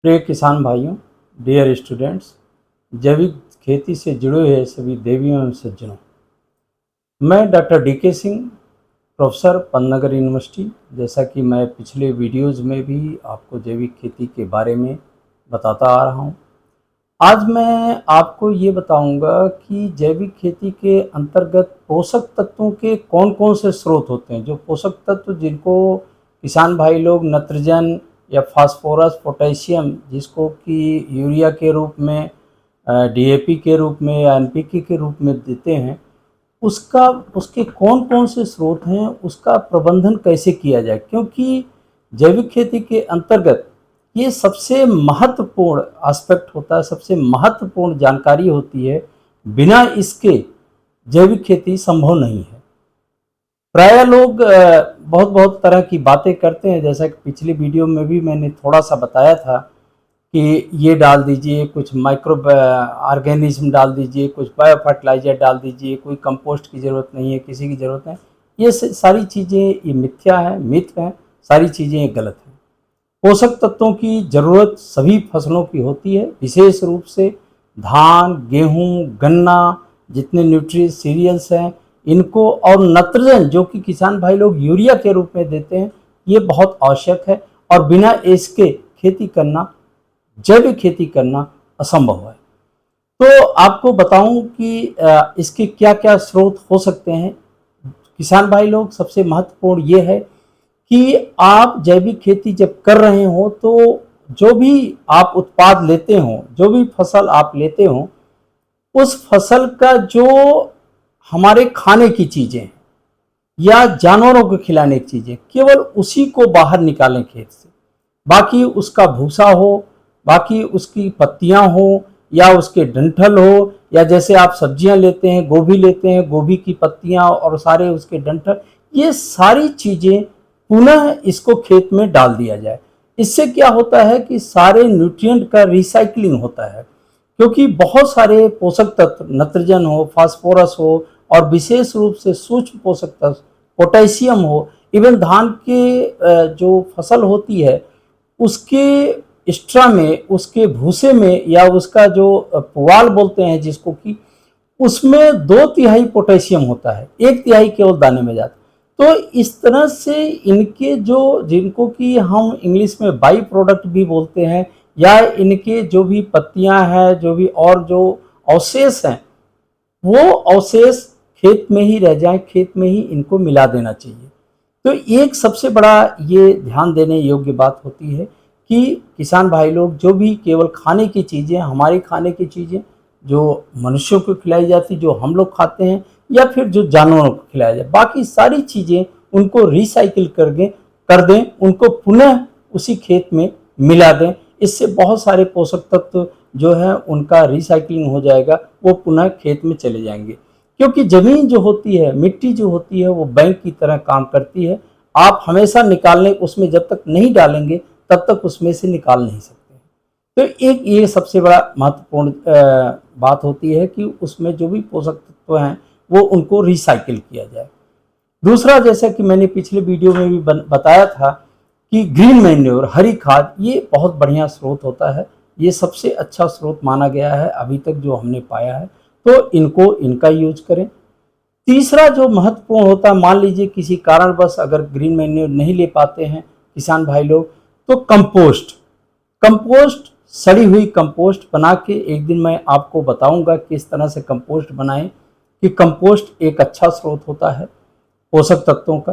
प्रिय किसान भाइयों, डियर स्टूडेंट्स, जैविक खेती से जुड़े हुए सभी देवियों एवं सज्जनों, मैं doctor DK. Singh, professor Pantnagar university. जैसा कि मैं पिछले वीडियोस में भी आपको जैविक खेती के बारे में बताता आ रहा हूँ, आज मैं आपको ये बताऊंगा कि जैविक खेती के अंतर्गत पोषक तत्वों के कौन कौन से स्रोत होते हैं। जो पोषक तत्व जिनको किसान भाई लोग नाइट्रोजन या फास्फोरस, पोटेशियम, जिसको कि यूरिया के रूप में, डीएपी के रूप में या एनपीके के रूप में देते हैं, उसका उसके कौन कौन से स्रोत हैं, उसका प्रबंधन कैसे किया जाए। क्योंकि जैविक खेती के अंतर्गत ये सबसे महत्वपूर्ण एस्पेक्ट होता है, सबसे महत्वपूर्ण जानकारी होती है। बिना इसके जैविक खेती संभव नहीं है। प्राय लोग बहुत बहुत तरह की बातें करते हैं, जैसा कि पिछली वीडियो में भी मैंने थोड़ा सा बताया था कि ये डाल दीजिए, कुछ माइक्रो ऑर्गेनिज्म डाल दीजिए, कुछ बायो फर्टिलाइजर डाल दीजिए, कोई कंपोस्ट की ज़रूरत नहीं है, किसी की ज़रूरत नहीं। ये सारी चीज़ें ये मिथ्या है, मिथ है, सारी चीज़ें ये गलत हैं। पोषक तत्वों की ज़रूरत सभी फसलों की होती है, विशेष रूप से धान, गेहूँ, गन्ना, जितने न्यूट्री सीरियल्स हैं इनको, और नाइट्रोजन जो कि किसान भाई लोग यूरिया के रूप में देते हैं, ये बहुत आवश्यक है। और बिना इसके खेती करना, जैविक खेती करना असंभव है। तो आपको बताऊं कि इसके क्या क्या स्रोत हो सकते हैं। किसान भाई लोग, सबसे महत्वपूर्ण ये है कि आप जैविक खेती जब कर रहे हो तो जो भी आप उत्पाद लेते हो, जो भी फसल आप लेते हो, उस फसल का जो हमारे खाने की चीज़ें या जानवरों को खिलाने की चीज़ें, केवल उसी को बाहर निकालें खेत से। बाकी उसका भूसा हो, बाकी उसकी पत्तियां हो, या उसके डंठल हो, या जैसे आप सब्जियां लेते हैं, गोभी लेते हैं, गोभी की पत्तियां और सारे उसके डंठल, ये सारी चीज़ें पुनः इसको खेत में डाल दिया जाए। इससे क्या होता है कि सारे न्यूट्रिएंट का रिसाइकलिंग होता है। क्योंकि बहुत सारे पोषक तत्व, नाइट्रोजन हो, फास्फोरस हो, और विशेष रूप से सूक्ष्म पोषक तत्व पोटेशियम हो, इवन धान के जो फसल होती है उसके स्ट्रा में, उसके भूसे में, या उसका जो पुआल बोलते हैं जिसको, कि उसमें 2/3 पोटेशियम होता है, 1/3 केवल दाने में जाता है। तो इस तरह से इनके जो, जिनको कि हम इंग्लिश में बाई प्रोडक्ट भी बोलते हैं, या इनके जो भी पत्तियां हैं, जो भी और जो अवशेष हैं, वो अवशेष खेत में ही रह जाए, खेत में ही इनको मिला देना चाहिए। तो एक सबसे बड़ा ये ध्यान देने योग्य बात होती है कि किसान भाई लोग जो भी केवल खाने की चीज़ें, हमारी खाने की चीज़ें जो मनुष्यों को खिलाई जाती, जो हम लोग खाते हैं, या फिर जो जानवरों को खिलाया जाए, बाकी सारी चीज़ें उनको रिसाइकिल कर दें, उनको पुनः उसी खेत में मिला दें। इससे बहुत सारे पोषक तत्व जो है उनका रिसाइकलिंग हो जाएगा, वो पुनः खेत में चले जाएंगे। क्योंकि ज़मीन जो होती है, मिट्टी जो होती है, वो बैंक की तरह काम करती है। आप हमेशा निकालने, उसमें जब तक नहीं डालेंगे तब तक उसमें से निकाल नहीं सकते। तो एक ये सबसे बड़ा महत्वपूर्ण बात होती है कि उसमें जो भी पोषक तत्व हैं वो उनको रिसाइकिल किया जाए। दूसरा, जैसा कि मैंने पिछले वीडियो में भी बताया था कि ग्रीन मैन्योर, हरी खाद, ये बहुत बढ़िया स्रोत होता है। ये सबसे अच्छा स्रोत माना गया है अभी तक जो हमने पाया है, तो इनका यूज करें। तीसरा जो महत्वपूर्ण होता है, मान लीजिए किसी कारणवश अगर ग्रीन मैन्योर नहीं ले पाते हैं किसान भाई लोग, तो कंपोस्ट, सड़ी हुई कंपोस्ट बना के, एक दिन मैं आपको बताऊंगा किस तरह से कंपोस्ट बनाएं, कि कंपोस्ट एक अच्छा स्रोत होता है पोषक तत्वों का।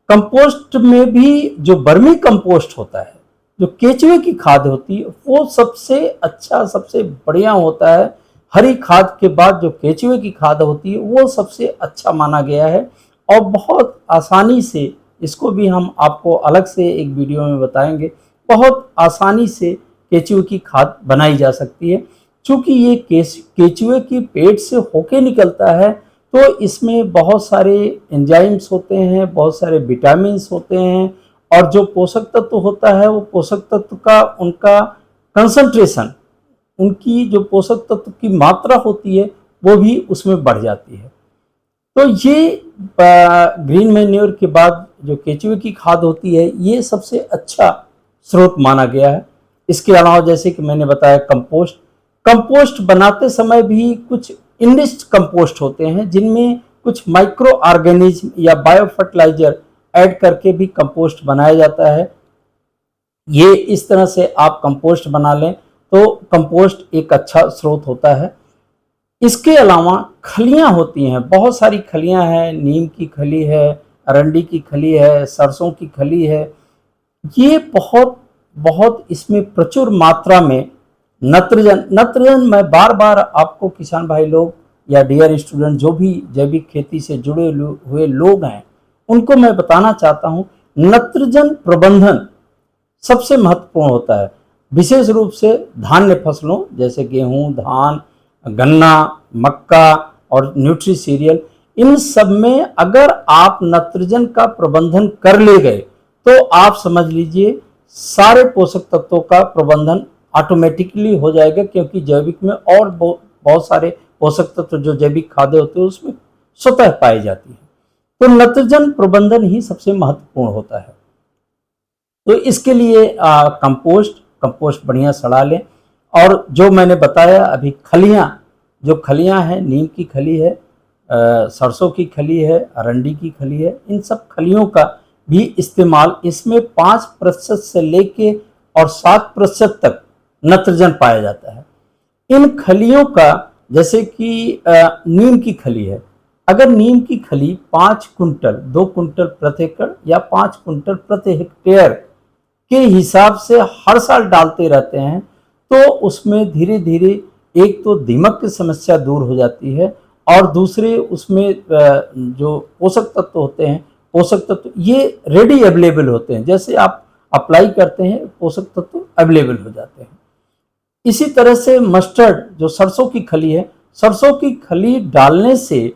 कंपोस्ट में भी जो वर्मी कंपोस्ट होता है, जो केचुए की खाद होती है, वो सबसे अच्छा, सबसे बढ़िया होता है। हरी खाद के बाद जो केचुए की खाद होती है वो सबसे अच्छा माना गया है, और बहुत आसानी से, इसको भी हम आपको अलग से एक वीडियो में बताएंगे, बहुत आसानी से केचुए की खाद बनाई जा सकती है। चूँकि ये केचुए की पेट से होके निकलता है, तो इसमें बहुत सारे एंजाइम्स होते हैं, बहुत सारे विटामिन्स होते हैं, और जो पोषक तत्व होता है, वो पोषक तत्व का उनका कंसंट्रेशन, उनकी जो पोषक तत्व की मात्रा होती है वो भी उसमें बढ़ जाती है। तो ये ग्रीन मैन्योर के बाद जो केचुए की खाद होती है, ये सबसे अच्छा स्रोत माना गया है। इसके अलावा जैसे कि मैंने बताया कंपोस्ट, कंपोस्ट बनाते समय भी कुछ इनरिच्ड कंपोस्ट होते हैं जिनमें कुछ माइक्रो ऑर्गेनिज्म या बायो फर्टिलाइजर ऐड करके भी कंपोस्ट बनाया जाता है। ये इस तरह से आप कंपोस्ट बना लें तो कंपोस्ट एक अच्छा स्रोत होता है। इसके अलावा खलियां होती हैं, बहुत सारी खलियां हैं, नीम की खली है, अरंडी की खली है, सरसों की खली है। ये बहुत बहुत इसमें प्रचुर मात्रा में नत्रजन मैं बार बार आपको किसान भाई लोग या डियर स्टूडेंट जो भी जैविक खेती से जुड़े हुए लोग हैं उनको मैं बताना चाहता हूँ, नत्रजन प्रबंधन सबसे महत्वपूर्ण होता है। विशेष रूप से धान्य फसलों जैसे गेहूं, धान, गन्ना, मक्का और न्यूट्री सीरियल, इन सब में अगर आप नत्रजन का प्रबंधन कर ले गए तो आप समझ लीजिए सारे पोषक तत्वों का प्रबंधन ऑटोमेटिकली हो जाएगा, क्योंकि जैविक में और बहुत सारे पोषक तत्व जो जैविक खाद्य होते हैं उसमें स्वतः पाई जाती है। तो नत्रजन प्रबंधन ही सबसे महत्वपूर्ण होता है। तो इसके लिए कंपोस्ट बढ़िया सड़ा लें। और जो मैंने बताया अभी खलियां, जो खलियां हैं, नीम की खली है, सरसों की खली है, अरंडी की खली है, इन सब खलियों का भी इस्तेमाल, इसमें 5% से लेके और 7% तक नत्रजन पाया जाता है। इन खलियों का जैसे कि नीम की खली है, अगर नीम की खली 5 कुंटल, 2 कुंटल प्रति एकड़ या 5 कुंटल प्रति हेक्टेयर के हिसाब से हर साल डालते रहते हैं तो उसमें धीरे धीरे एक तो दीमक की समस्या दूर हो जाती है और दूसरे उसमें जो पोषक तत्व होते हैं, पोषक तत्व ये रेडी अवेलेबल होते हैं, जैसे आप अप्लाई करते हैं पोषक तत्व अवेलेबल हो जाते हैं। इसी तरह से मस्टर्ड जो सरसों की खली है, सरसों की खली डालने से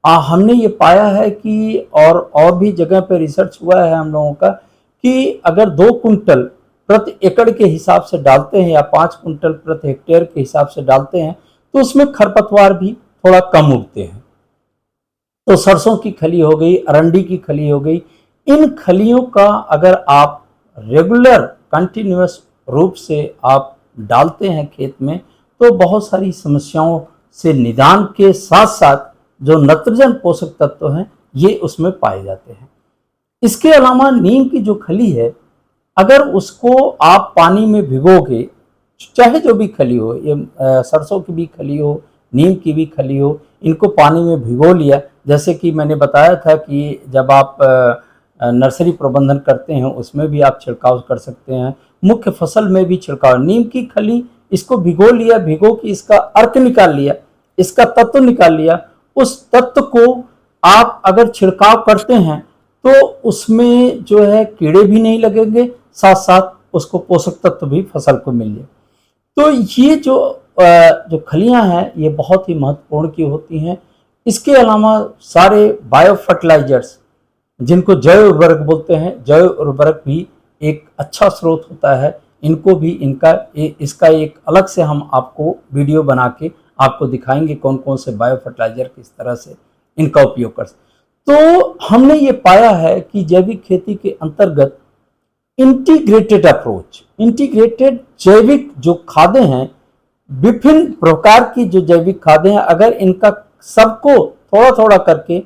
हमने ये पाया है कि और भी जगह पे रिसर्च हुआ है हम लोगों का कि अगर 2 कुंटल प्रति एकड़ के हिसाब से डालते हैं या 5 कुंटल प्रति हेक्टेयर के हिसाब से डालते हैं तो उसमें खरपतवार भी थोड़ा कम उगते हैं। तो सरसों की खली हो गई, अरंडी की खली हो गई, इन खलियों का अगर आप रेगुलर कंटिन्यूअस रूप से आप डालते हैं खेत में तो बहुत सारी समस्याओं से निदान के साथ साथ जो नत्रजन पोषक तत्व हैं ये उसमें पाए जाते हैं। इसके अलावा नीम की जो खली है, अगर उसको आप पानी में भिगोगे, चाहे जो भी खली हो, ये सरसों की भी खली हो, नीम की भी खली हो, इनको पानी में भिगो लिया, जैसे कि मैंने बताया था कि जब आप नर्सरी प्रबंधन करते हैं उसमें भी आप छिड़काव कर सकते हैं, मुख्य फसल में भी छिड़काव। नीम की खली इसको भिगो लिया, भिगो के इसका अर्क निकाल लिया, इसका तत्व निकाल लिया, उस तत्व को आप अगर छिड़काव करते हैं तो उसमें जो है कीड़े भी नहीं लगेंगे, साथ साथ उसको पोषक तत्व भी फसल को मिल जाए। तो ये जो खलियां हैं ये बहुत ही महत्वपूर्ण की होती हैं। इसके अलावा सारे बायो फर्टिलाइजर्स जिनको जैव उर्वरक बोलते हैं, जैव उर्वरक भी एक अच्छा स्रोत होता है। इनको भी इसका एक अलग से हम आपको वीडियो बना के आपको दिखाएंगे कौन कौन से बायो फर्टिलाइजर किस तरह से इनका उपयोग कर सकते। तो हमने ये पाया है कि जैविक खेती के अंतर्गत इंटीग्रेटेड अप्रोच, इंटीग्रेटेड जैविक जो खादें हैं, विभिन्न प्रकार की जो जैविक खादें हैं, अगर इनका सबको थोड़ा थोड़ा करके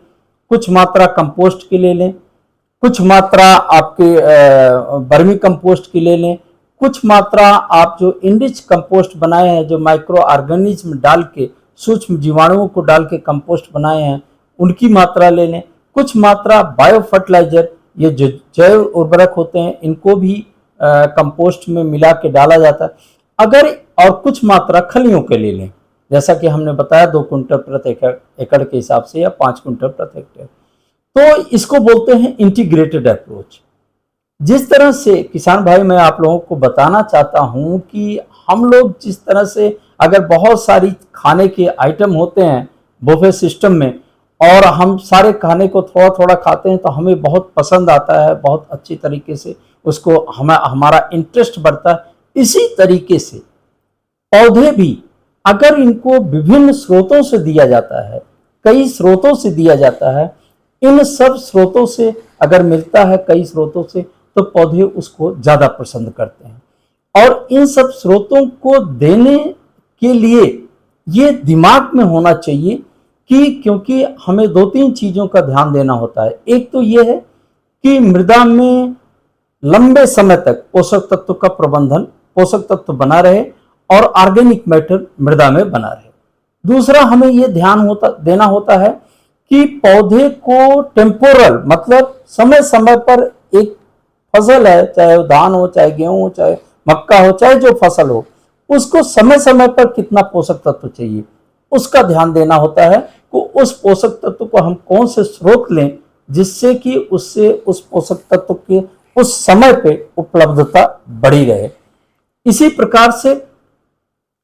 कुछ मात्रा कंपोस्ट की ले लें, कुछ मात्रा आपके वर्मी कंपोस्ट की ले लें, कुछ मात्रा आप जो इनरिच कंपोस्ट बनाए हैं, जो माइक्रो ऑर्गेनिज्म डाल के, सूक्ष्म जीवाणुओं को डाल के कंपोस्ट बनाए हैं, उनकी मात्रा ले लें, कुछ मात्रा बायो फर्टिलाइजर, ये जो जैव उर्वरक होते हैं इनको भी कंपोस्ट में मिला के डाला जाता है, अगर और कुछ मात्रा खलियों के ले लें, जैसा कि हमने बताया 2 कुंटल प्रति एकड़ के हिसाब से या 5 कुंटल प्रति हेक्टेयर, तो इसको बोलते हैं इंटीग्रेटेड अप्रोच। जिस तरह से किसान भाई मैं आप लोगों को बताना चाहता हूं कि हम लोग जिस तरह से अगर बहुत सारी खाने के आइटम होते हैं बुफे सिस्टम में और हम सारे खाने को थोड़ा थोड़ा खाते हैं तो हमें बहुत पसंद आता है, बहुत अच्छी तरीके से उसको हमारा इंटरेस्ट बढ़ता है। इसी तरीके से पौधे भी अगर इनको विभिन्न स्रोतों से दिया जाता है, कई स्रोतों से दिया जाता है, इन सब स्रोतों से अगर मिलता है कई स्रोतों से तो पौधे उसको ज़्यादा पसंद करते हैं। और इन सब स्रोतों को देने के लिए ये दिमाग में होना चाहिए कि क्योंकि हमें 2-3 चीजों का ध्यान देना होता है। एक तो ये है कि मृदा में लंबे समय तक पोषक तत्व का प्रबंधन, पोषक तत्व बना रहे और ऑर्गेनिक मैटर मृदा में बना रहे। दूसरा हमें यह ध्यान देना होता है कि पौधे को टेम्पोरल, मतलब समय समय पर एक फसल है, चाहे वो धान हो, चाहे गेहूं हो, चाहे मक्का हो, चाहे जो फसल हो, उसको समय समय पर कितना पोषक तत्व चाहिए उसका ध्यान देना होता है। तो उस पोषक तत्व को हम कौन से स्रोत लें जिससे कि उससे उस पोषक तत्व के उस समय पे उपलब्धता बढ़ी रहे। इसी प्रकार से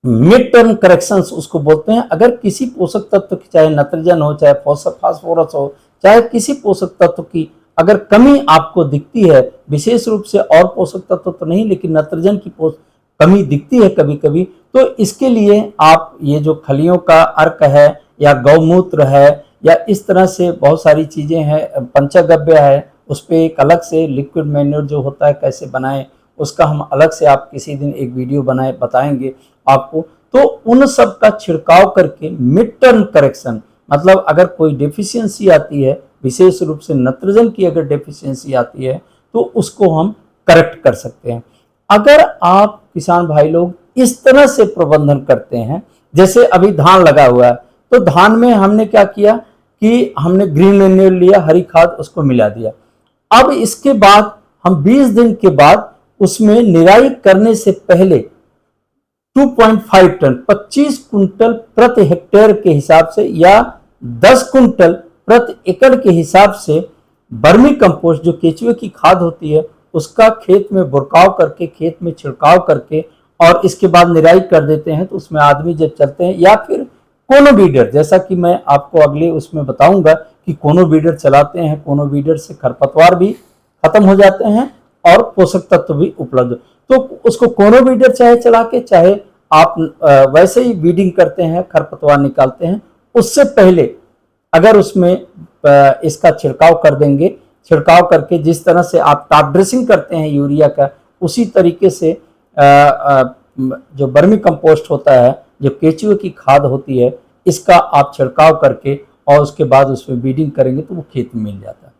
मिड टर्म करेक्शंस उसको बोलते हैं। अगर किसी पोषक तत्व की, चाहे नाइट्रोजन हो, चाहे फास्फोरस हो, चाहे किसी पोषक तत्व की अगर कमी आपको दिखती है, विशेष रूप से और पोषक तत्व तो नहीं लेकिन नाइट्रोजन की कमी दिखती है कभी कभी, तो इसके लिए आप ये जो खलियों का अर्क है या गौमूत्र है या इस तरह से बहुत सारी चीजें हैं, पंचगव्य है, उस पर एक अलग से लिक्विड मैन्योर जो होता है कैसे बनाएं उसका हम अलग से आप किसी दिन एक वीडियो बताएंगे आपको। तो उन सब का छिड़काव करके मिड टर्म करेक्शन, मतलब अगर कोई डेफिशिएंसी आती है, विशेष रूप से नाइट्रोजन की अगर डेफिशिएंसी आती है तो उसको हम करेक्ट कर सकते हैं। अगर आप किसान भाई लोग इस तरह से प्रबंधन करते हैं, जैसे अभी धान लगा हुआ है, तो धान में हमने क्या किया कि हमने ग्रीन मैन्योर लिया, हरी खाद उसको मिला दिया। अब इसके बाद हम 20 दिन के बाद उसमें निराई करने से पहले 2.5 टन 25 कुंटल प्रति हेक्टेयर के हिसाब से या 10 कुंटल प्रति एकड़ के हिसाब से वर्मी कंपोस्ट जो केचुए की खाद होती है उसका खेत में बुरकाव करके, खेत में छिड़काव करके और इसके बाद निराई कर देते हैं। तो उसमें आदमी जब चलते हैं या फिर कोनो बीडर, जैसा कि मैं आपको अगले उसमें बताऊंगा कि कोनो बीडर चलाते हैं, कोनो बीडर से खरपतवार भी खत्म हो जाते हैं और पोषक तत्व भी उपलब्ध। तो उसको कोनो बीडर चाहे चला के, चाहे आप वैसे ही बीडिंग करते हैं, खरपतवार निकालते हैं, उससे पहले अगर उसमें इसका छिड़काव कर देंगे, छिड़काव करके जिस तरह से आप टॉप ड्रेसिंग करते हैं यूरिया का, उसी तरीके से जो वर्मी कंपोस्ट होता है, जो केचुए की खाद होती है, इसका आप छिड़काव करके और उसके बाद उसमें बीडिंग करेंगे तो वो खेत में मिल जाता है।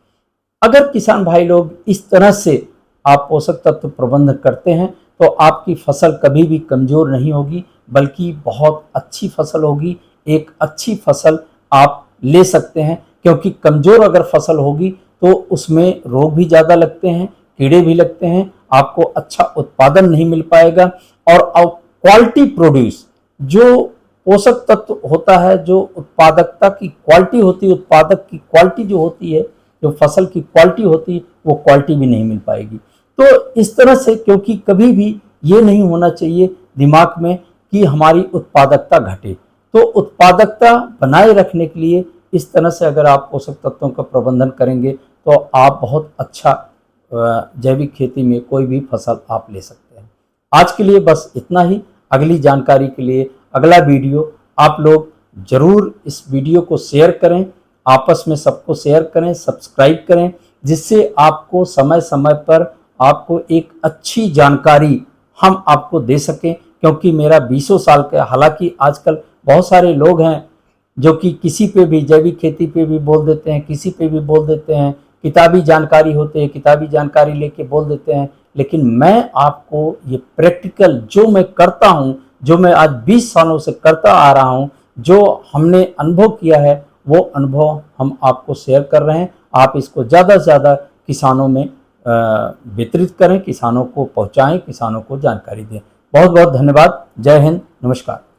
अगर किसान भाई लोग इस तरह से आप पोषक तत्व प्रबंधन करते हैं तो आपकी फसल कभी भी कमजोर नहीं होगी, बल्कि बहुत अच्छी फसल होगी। एक अच्छी फसल आप ले सकते हैं, क्योंकि कमजोर अगर फसल होगी तो उसमें रोग भी ज़्यादा लगते हैं, कीड़े भी लगते हैं, आपको अच्छा उत्पादन नहीं मिल पाएगा। और क्वालिटी प्रोड्यूस, जो पोषक तत्व होता है, जो उत्पादकता की क्वालिटी होती है, उत्पादक की क्वालिटी जो होती है, जो फसल की क्वालिटी होती है, वो क्वालिटी भी नहीं मिल पाएगी। तो इस तरह से, क्योंकि कभी भी ये नहीं होना चाहिए दिमाग में कि हमारी उत्पादकता घटे, तो उत्पादकता बनाए रखने के लिए इस तरह से अगर आप पोषक तत्वों का प्रबंधन करेंगे तो आप बहुत अच्छा जैविक खेती में कोई भी फसल आप ले सकते हैं। आज के लिए बस इतना ही। अगली जानकारी के लिए अगला वीडियो आप लोग जरूर इस वीडियो को शेयर करें, आपस में सबको शेयर करें, सब्सक्राइब करें, जिससे आपको समय समय पर आपको एक अच्छी जानकारी हम आपको दे सकें। क्योंकि मेरा 20 साल का, हालांकि आजकल बहुत सारे लोग हैं जो कि किसी पे भी जैविक खेती पे भी बोल देते हैं, किसी पे भी बोल देते हैं, किताबी जानकारी होते हैं, किताबी जानकारी लेके बोल देते हैं। लेकिन मैं आपको ये प्रैक्टिकल जो मैं करता हूँ, जो मैं आज 20 सालों से करता आ रहा हूँ, जो हमने अनुभव किया है, वो अनुभव हम आपको शेयर कर रहे हैं। आप इसको ज़्यादा से ज़्यादा किसानों में वितरित करें, किसानों को पहुँचाएँ, किसानों को जानकारी दें। बहुत बहुत धन्यवाद। जय हिंद, नमस्कार।